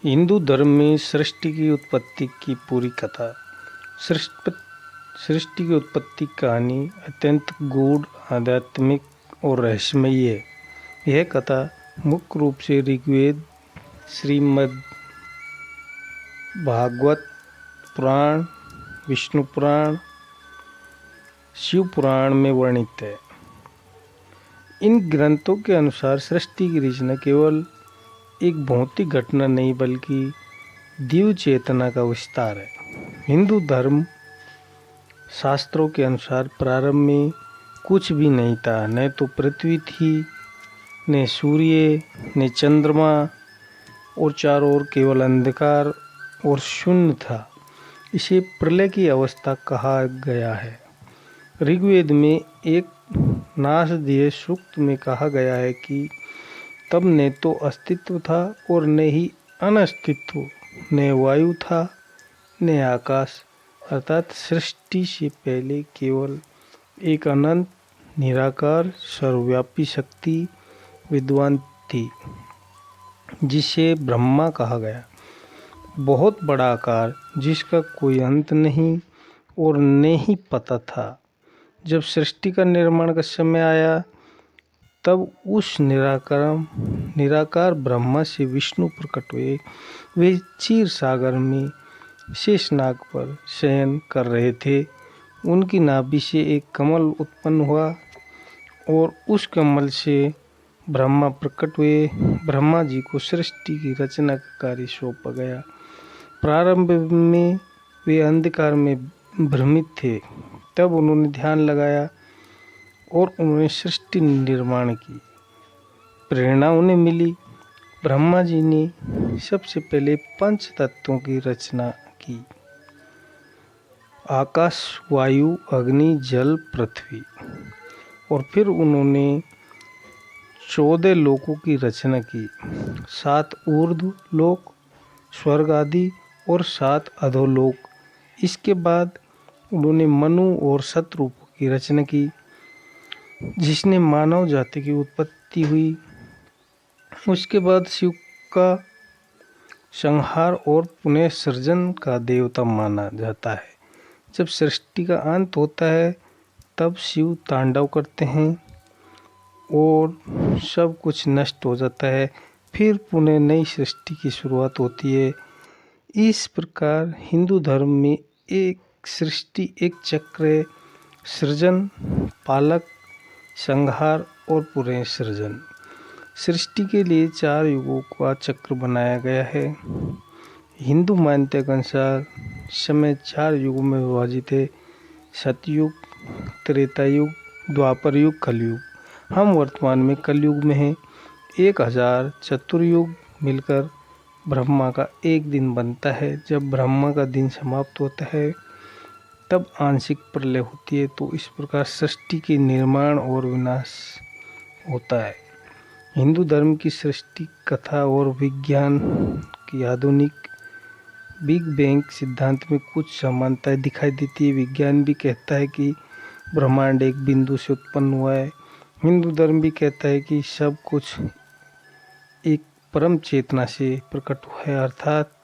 हिंदू धर्म में सृष्टि की उत्पत्ति की पूरी कथा। सृष्टि की उत्पत्ति कहानी अत्यंत गूढ़, आध्यात्मिक और रहस्यमयी है। यह कथा मुख्य रूप से ऋग्वेद, श्रीमद् भागवत पुराण, विष्णु पुराण, शिव पुराण में वर्णित है। इन ग्रंथों के अनुसार सृष्टि की रचना केवल एक भौतिक घटना नहीं बल्कि दिव्य चेतना का विस्तार है। हिंदू धर्म शास्त्रों के अनुसार प्रारंभ में कुछ भी नहीं था। न तो पृथ्वी थी, न सूर्य, न चंद्रमा, और चारों ओर केवल अंधकार और शून्य था। इसे प्रलय की अवस्था कहा गया है। ऋग्वेद में एक नासदीय सूक्त में कहा गया है कि तब न तो अस्तित्व था और न ही अनस्तित्व, न वायु था न आकाश, अर्थात सृष्टि से पहले केवल एक अनंत निराकार सर्वव्यापी शक्ति विद्वान थी, जिसे ब्रह्मा कहा गया। बहुत बड़ा आकार जिसका कोई अंत नहीं और न ही पता था। जब सृष्टि का निर्माण का समय आया तब उस निराकार ब्रह्मा से विष्णु प्रकट हुए। वे क्षीर सागर में शेषनाग पर शयन कर रहे थे। उनकी नाभि से एक कमल उत्पन्न हुआ और उस कमल से ब्रह्मा प्रकट हुए। ब्रह्मा जी को सृष्टि की रचना का कार्य सौंपा गया। प्रारंभ में वे अंधकार में भ्रमित थे। तब उन्होंने ध्यान लगाया और उन्होंने सृष्टि निर्माण की प्रेरणा उन्हें मिली। ब्रह्मा जी ने सबसे पहले पंच तत्वों की रचना की: आकाश, वायु, अग्नि, जल, पृथ्वी। और फिर उन्होंने 14 लोकों की रचना की: 7 ऊर्ध्व लोक, स्वर्ग आदि, और 7 अधोलोक। इसके बाद उन्होंने मनु और शतरूपों की रचना की, जिसने मानव जाति की उत्पत्ति हुई। उसके बाद शिव का संहार और पुनः सृजन का देवता माना जाता है। जब सृष्टि का अंत होता है तब शिव तांडव करते हैं और सब कुछ नष्ट हो जाता है। फिर पुनः नई सृष्टि की शुरुआत होती है। इस प्रकार हिंदू धर्म में एक सृष्टि एक चक्र है: सृजन, पालक, संहार और पुनः सृजन। सृष्टि के लिए 4 युगों का चक्र बनाया गया है। हिंदू मान्यता के अनुसार समय 4 युगों में विभाजित है: सतयुग, त्रेता युग, द्वापर युग, कलयुग। हम वर्तमान में कलयुग में हैं। 1000 चतुर्युग मिलकर ब्रह्मा का एक दिन बनता है। जब ब्रह्मा का दिन समाप्त होता है तब आंशिक प्रलय होती है। तो इस प्रकार सृष्टि के निर्माण और विनाश होता है। हिंदू धर्म की सृष्टि कथा और विज्ञान की आधुनिक बिग बैंग सिद्धांत में कुछ समानताएं दिखाई देती है। विज्ञान भी कहता है कि ब्रह्मांड एक बिंदु से उत्पन्न हुआ है। हिंदू धर्म भी कहता है कि सब कुछ एक परम चेतना से प्रकट हुआ है, अर्थात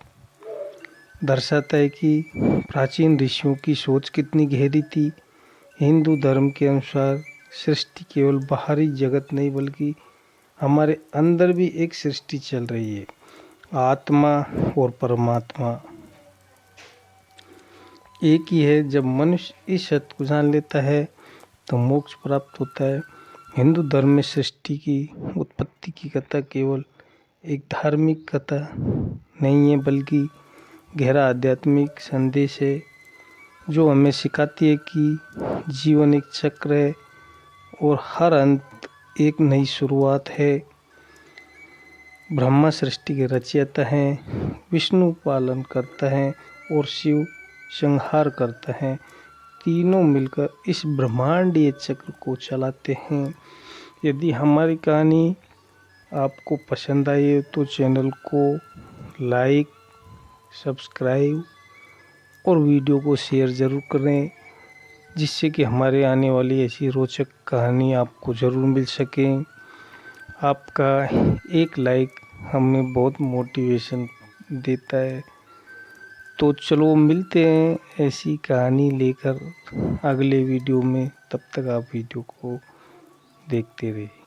दर्शाता है कि प्राचीन ऋषियों की सोच कितनी गहरी थी। हिंदू धर्म के अनुसार सृष्टि केवल बाहरी जगत नहीं बल्कि हमारे अंदर भी एक सृष्टि चल रही है। आत्मा और परमात्मा एक ही है। जब मनुष्य इस सत्य को जान लेता है तो मोक्ष प्राप्त होता है। हिंदू धर्म में सृष्टि की उत्पत्ति की कथा केवल एक धार्मिक कथा नहीं है बल्कि गहरा आध्यात्मिक संदेश है, जो हमें सिखाती है कि जीवन एक चक्र है और हर अंत एक नई शुरुआत है। ब्रह्मा सृष्टि के रचयिता हैं, विष्णु पालन करता है और शिव संहार करता है। तीनों मिलकर इस ब्रह्मांडीय चक्र को चलाते हैं। यदि हमारी कहानी आपको पसंद आई तो चैनल को लाइक, सब्सक्राइब और वीडियो को शेयर ज़रूर करें, जिससे कि हमारे आने वाली ऐसी रोचक कहानी आपको ज़रूर मिल सके। आपका एक लाइक हमें बहुत मोटिवेशन देता है। तो चलो मिलते हैं ऐसी कहानी लेकर अगले वीडियो में। तब तक आप वीडियो को देखते रहिए।